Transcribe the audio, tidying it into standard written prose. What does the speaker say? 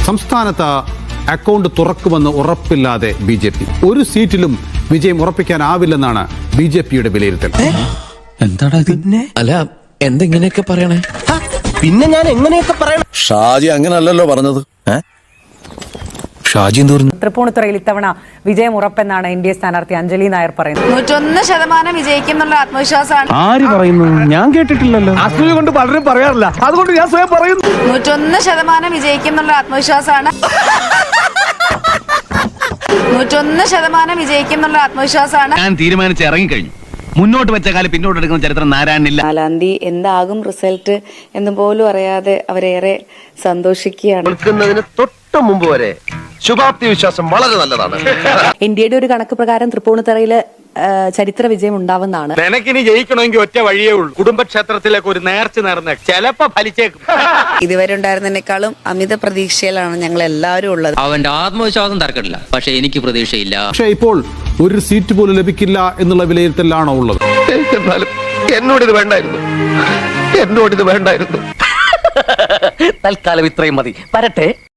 സംസ്ഥാനത്ത് അക്കൗണ്ട് തുറക്കുമെന്ന് ഉറപ്പില്ലാതെ BJP. ഒരു സീറ്റിലും വിജയം ഉറപ്പിക്കാനാവില്ലെന്നാണ് BJPയുടെ വിലയിരുത്തൽ. എന്താടാ പിന്നെ? അല്ല എന്തെങ്ങനെയൊക്കെ പറയണേ? പിന്നെ ഞാൻ എങ്ങനെയൊക്കെ പറയണം? ഷാജി അങ്ങനല്ലല്ലോ പറഞ്ഞത്. ഷാജി എന്ത് പറഞ്ഞു? തൃപ്പൂണിത്തുറയിൽ ഇത്തവണ വിജയം ഉറപ്പെന്നാണ് NDA സ്ഥാനാർത്ഥി അഞ്ജലി നായർ പറയുന്നത്. 101% വിജയിക്കും എന്നുള്ള ആത്മവിശ്വാസമാണ്. ആര് പറയുന്നു? ഞാൻ കേട്ടിട്ടില്ലല്ലോ. അസൂയ കൊണ്ട് പലരും പറയാറില്ല, അതുകൊണ്ട് ഞാൻ സ്വയം പറയുന്നു. 101% വിജയിക്കും എന്നുള്ള ആത്മവിശ്വാസമാണ്. 101% വിജയിക്കും എന്നുള്ള ആത്മവിശ്വാസമാണ്. ഞാൻ തീരുമാനിച്ച് ഇറങ്ങിക്കഴിഞ്ഞു. മുന്നോട്ട് വെച്ച കാലം പിന്നോട്ട് എടുക്കുന്ന ചരിത്രം നാരായണില്ല. 4-ാം തീയതി എന്താകും റിസൾട്ട് എന്ന് പോലും അറിയാതെ അവരേറെ സന്തോഷിക്കുകയാണ്. തൊട്ട് മുമ്പ് വരെ ശുഭാപ്തി വിശ്വാസം വളരെ നല്ലതാണ്. NDAയുടെ ഒരു കണക്ക് പ്രകാരം തൃപ്പൂണിത്തുറയില് ചരിത്ര വിജയം ഉണ്ടാവുന്നതാണ്. നിനക്കിനി ജയിക്കണമെങ്കിൽ ഒറ്റ വഴിയേ ഉള്ളൂ. കുടുംബക്ഷേത്രത്തിലേക്ക് ഒരു നേർച്ച നേർന്ന ചിലപ്പോ ഫലിച്ചേക്കും. ഇതുവരെ ഉണ്ടായിരുന്നതിനേക്കാളും അമിത പ്രതീക്ഷയിലാണ് ഞങ്ങൾ എല്ലാവരും ഉള്ളത്. അവന്റെ ആത്മവിശ്വാസം തർക്കമില്ല, പക്ഷെ എനിക്ക് പ്രതീക്ഷയില്ല. പക്ഷേ ഇപ്പോൾ ഒരു സീറ്റ് പോലും ലഭിക്കില്ല എന്നുള്ള വിലയിരുത്തലാണോ ഉള്ളത്? എന്നാലും എന്നോടിത് വേണ്ടായിരുന്നു. തൽക്കാലം ഇത്രയും മതി. വരട്ടെ.